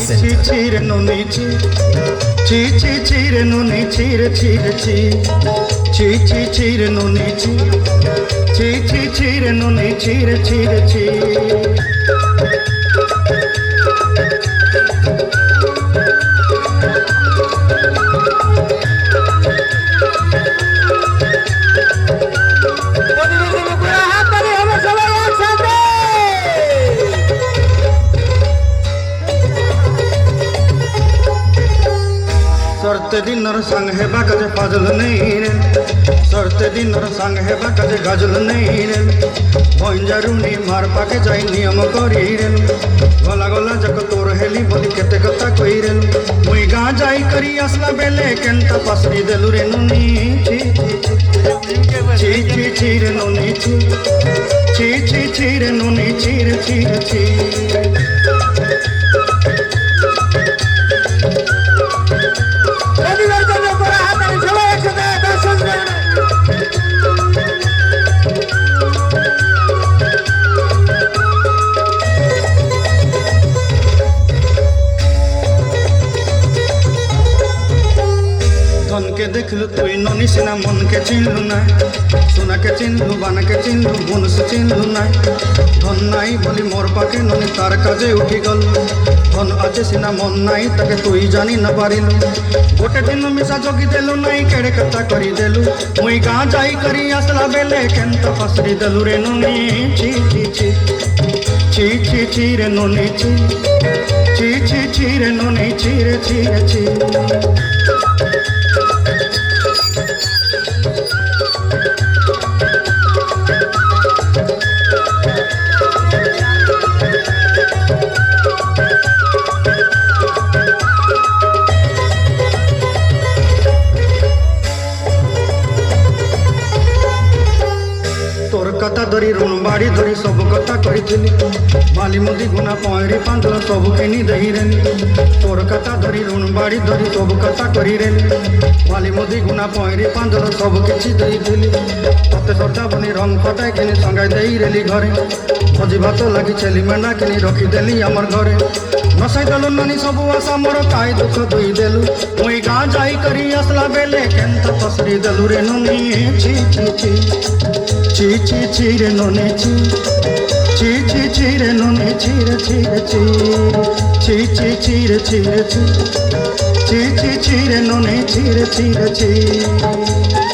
present. ছি ছি রে নুনি ছি ছি ছি ছি রে নুনি ছি রে ছি রে ছি ছি ছি ছি রে নুনি ছি ছি ছি ছি রে নুনি ছি রে ছি রে ছি सरते दिनर संग हेबा काजे फाजल नहीं रे सरते दिनर संग हेबा काजे गाजल नहीं रे भंजारुनी मार पाके जाई नियम करी रे गला गला जक तोर हेली बोली केते कथा कई रे मुई गा जाई करी असला बेले केंता पसरी देलु रे नुनी ची ची ची ची रे नुनी ची ची ची ची रे नुनी ची रे ची रे ची धन के देखलु तुई ननी सिना मन के चिन्हलु ना सोना के चिन्हलु बाना के चिन्हलु गुण से चिन्हलु ना धन नाई बोली मोर पाके ननी तार काजे उठी गल धन आछे सिना मन नाई ताके तुई जानी न पारिलु गोटे दिन मिसा जोगी देलु नाई केड़े कथा करी देलु मुई गा जाई करी असला बेले केंता फसरी देलु रे ननी ची ची ची ची ची ची रे ननी ची ची ची ची रे ननी ची रे ची रे ची तोर कथा धरी ऋण बाड़ी धरी सब कथा करी बाली मुदी गुना पहरी पांदल सब किनी दही रेली तोर कथा धरी ऋण बाड़ी धरी सब कथा करी रेली बाली मुदी गुना पहरी पांदल सब किछि दही देली तते सरदा बनी रंग फटाई किनी संगाई देई रेली घरे भोजी भात लगी छेली मेंढा किनी रखी देली हमर घरे नसाई देलु नानी सब आशा मोर काई दुख दुई देलु मुई गा जाई करी असला बेले केंता पसरी देलु रे नुनी ची ची ची ची ची ची रे नुनी ची ची ची ची रे नुनी ची रे ची रे ची ची ची ची रे ची रे ची ची ची ची रे नुनी ची रे ची रे ची